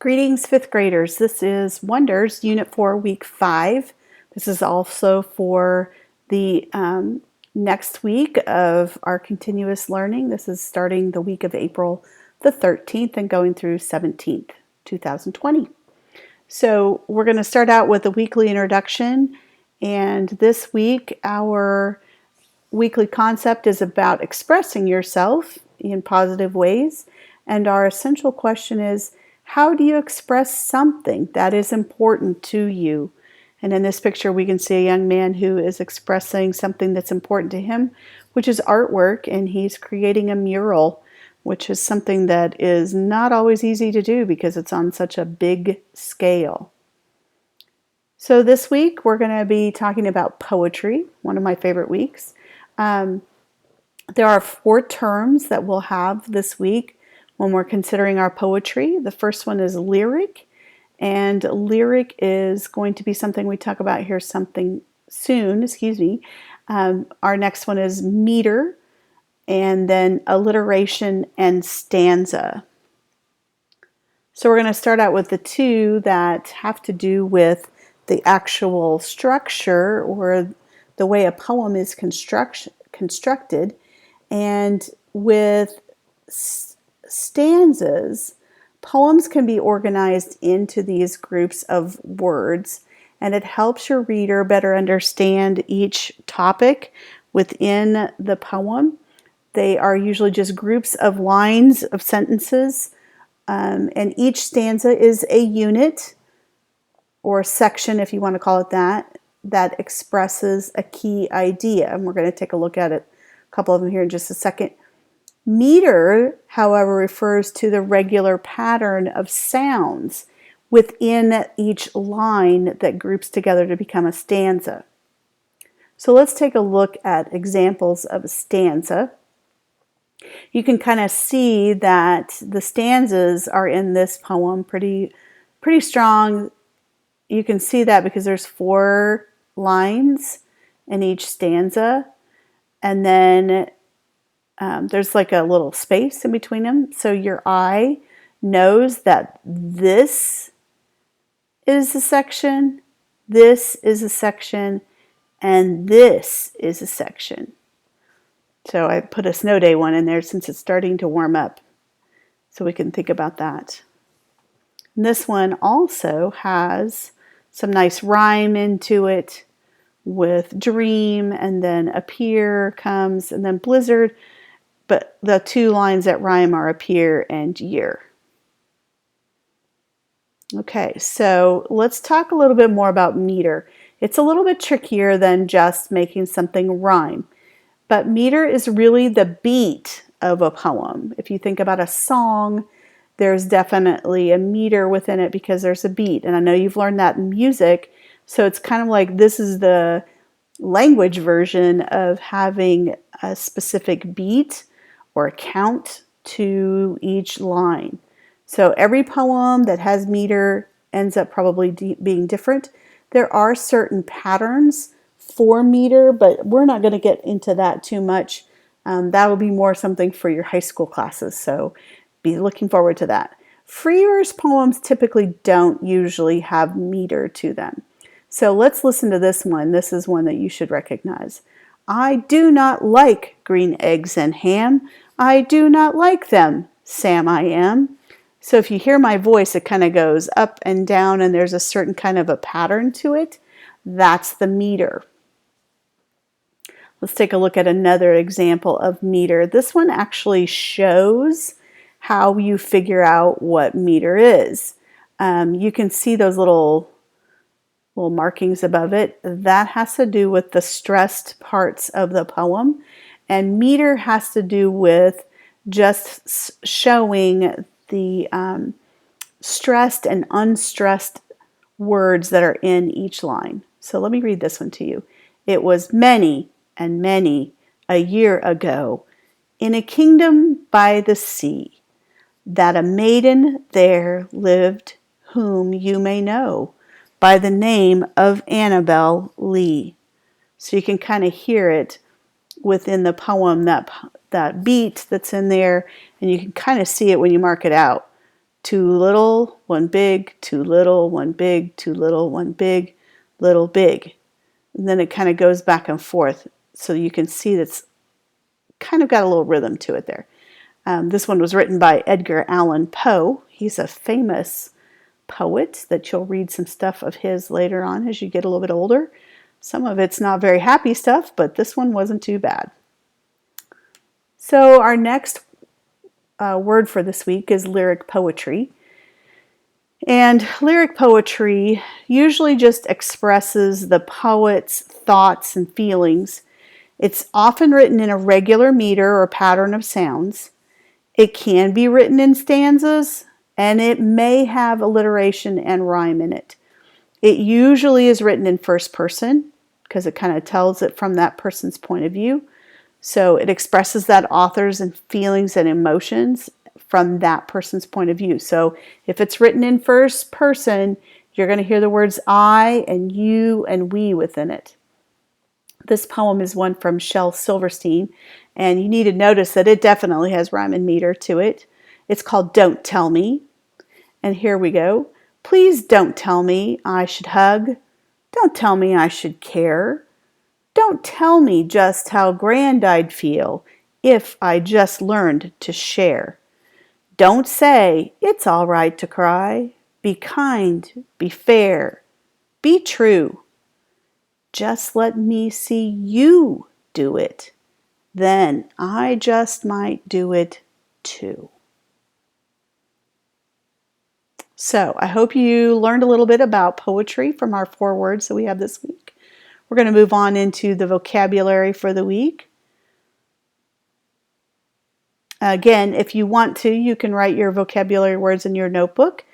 Greetings, fifth graders. This is Wonders, Unit 4, Week 5. This is also for the next week of our continuous learning. This is starting the week of April the 13th and going through 17th, 2020. So we're going to start out with a weekly introduction. And this week, our weekly concept is about expressing yourself in positive ways. And our essential question is, how do you express something that is important to you? And in this picture, we can see a young man who is expressing something that's important to him, which is artwork, and he's creating a mural, which is something that is not always easy to do because it's on such a big scale. So this week, we're going to be talking about poetry, one of my favorite weeks. There are 4 terms that we'll have this week when we're considering our poetry. The first one is lyric, and lyric is going to be something we talk about here soon. Our next one is meter, and then alliteration and stanza. So we're going to start out with the 2 that have to do with the actual structure or the way a poem is constructed, and with stanzas, poems can be organized into these groups of words, and it helps your reader better understand each topic within the poem. They are usually just groups of lines of sentences, and each stanza is a unit or a section, if you want to call it that expresses a key idea. And we're going to take a look at it, a couple of them here in just a second. Meter, however, refers to the regular pattern of sounds within each line that groups together to become a stanza. So let's take a look at examples of a stanza. You can kind of see that the stanzas are in this poem pretty strong. You can see that because there's 4 lines in each stanza, and then there's like a little space in between them. So your eye knows that this is a section, this is a section, and this is a section. So I put a snow day one in there since it's starting to warm up, so we can think about that. And this one also has some nice rhyme into it with dream, and then appear comes, and then blizzard. But the 2 lines that rhyme are appear and year. Okay, so let's talk a little bit more about meter. It's a little bit trickier than just making something rhyme. But meter is really the beat of a poem. If you think about a song, there's definitely a meter within it because there's a beat. And I know you've learned that in music. So it's kind of like this is the language version of having a specific beat or a count to each line. So every poem that has meter ends up probably being different. There are certain patterns for meter, but we're not going to get into that too much. That will be more something for your high school classes, so be looking forward to that. Free verse poems typically don't usually have meter to them. So let's listen to this one. This is one that you should recognize. I do not like green eggs and ham. I do not like them, Sam I am. So if you hear my voice, it kind of goes up and down, and there's a certain kind of a pattern to it. That's the meter. Let's take a look at another example of meter. This one actually shows how you figure out what meter is. You can see those little markings above it. That has to do with the stressed parts of the poem, and meter has to do with just showing the stressed and unstressed words that are in each line. So let me read this one to you. It was many and many a year ago in a kingdom by the sea that a maiden there lived whom you may know by the name of Annabel Lee. So you can kind of hear it within the poem, that beat that's in there, and you can kind of see it when you mark it out. Too little, one big, too little, one big, too little, one big, little big. And then it kind of goes back and forth. So you can see that's kind of got a little rhythm to it there. This one was written by Edgar Allan Poe. He's a famous poet that you'll read some stuff of his later on as you get a little bit older. Some of it's not very happy stuff, but this one wasn't too bad. So our next word for this week is lyric poetry. And lyric poetry usually just expresses the poet's thoughts and feelings. It's often written in a regular meter or pattern of sounds. It can be written in stanzas, and it may have alliteration and rhyme in it. It usually is written in first person because it kind of tells it from that person's point of view. So it expresses that author's and feelings and emotions from that person's point of view. So if it's written in first person, you're going to hear the words I and you and we within it. This poem is one from Shel Silverstein, and you need to notice that it definitely has rhyme and meter to it. It's called Don't Tell Me. And here we go. Please don't tell me I should hug. Don't tell me I should care. Don't tell me just how grand I'd feel if I just learned to share. Don't say it's all right to cry. Be kind, be fair, be true. Just let me see you do it. Then I just might do it too. So I hope you learned a little bit about poetry from our 4 words that we have this week. We're going to move on into the vocabulary for the week. Again, if you want to, you can write your vocabulary words in your notebook.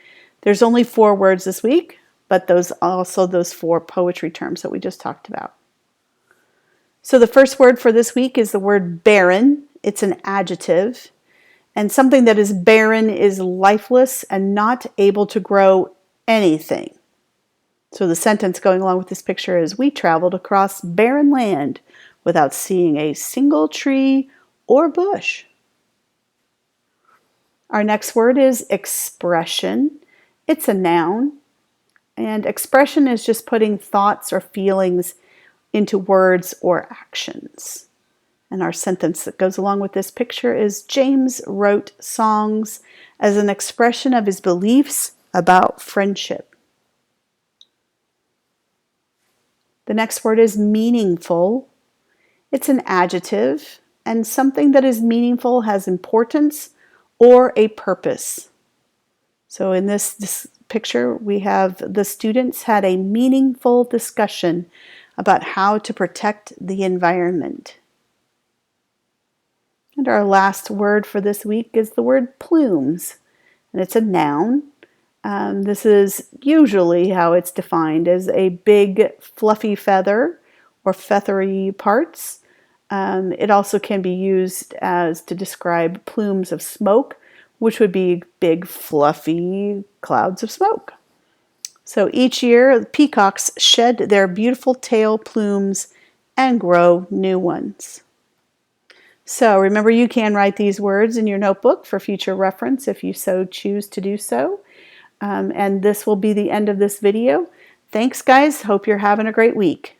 There's only 4 words this week, but those 4 poetry terms that we just talked about. So the first word for this week is the word barren. It's an adjective. And something that is barren is lifeless and not able to grow anything. So the sentence going along with this picture is, we traveled across barren land without seeing a single tree or bush. Our next word is expression. It's a noun. And expression is just putting thoughts or feelings into words or actions. And our sentence that goes along with this picture is, James wrote songs as an expression of his beliefs about friendship. The next word is meaningful. It's an adjective, and something that is meaningful has importance or a purpose. So in this picture, we have the students had a meaningful discussion about how to protect the environment. And our last word for this week is the word plumes, and it's a noun. This is usually how it's defined, as a big fluffy feather or feathery parts. It also can be used as to describe plumes of smoke, which would be big fluffy clouds of smoke. So each year, peacocks shed their beautiful tail plumes and grow new ones. So remember, you can write these words in your notebook for future reference if you so choose to do so. And this will be the end of this video. Thanks, guys. Hope you're having a great week.